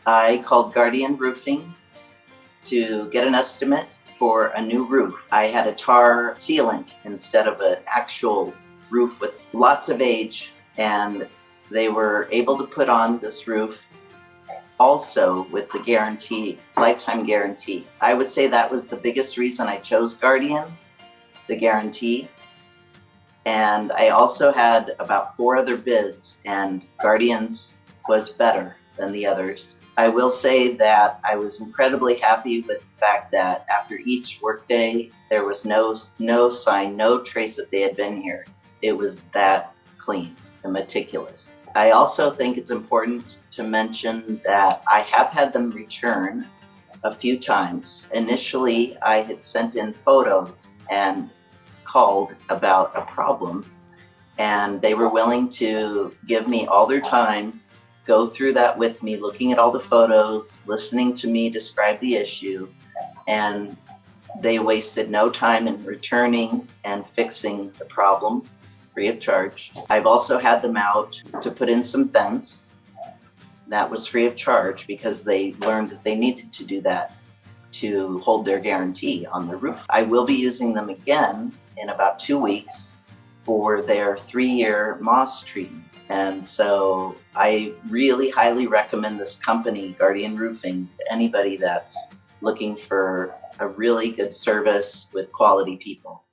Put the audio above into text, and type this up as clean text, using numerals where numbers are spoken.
I called Guardian Roofing to get an estimate for a new roof. I had a tar sealant instead of an actual roof with lots of age, and they were able to put on this roof also with the guarantee, lifetime guarantee. I would say that was the biggest reason I chose Guardian, the guarantee. And I also had about 4 other bids, and Guardian's was better than the others. I will say that I was incredibly happy with the fact that after each workday, there was no sign, no trace that they had been here. It was that clean and meticulous. I also think it's important to mention that I have had them return a few times. Initially, I had sent in photos and called about a problem, and they were willing to give me all their time, go through that with me, looking at all the photos, listening to me describe the issue, and they wasted no time in returning and fixing the problem free of charge. I've also had them out to put in some vents. That was free of charge because they learned that they needed to do that to hold their guarantee on the roof. I will be using them again in about 2 weeks for their 3-year moss treatment. And so I really highly recommend this company, Guardian Roofing, to anybody that's looking for a really good service with quality people.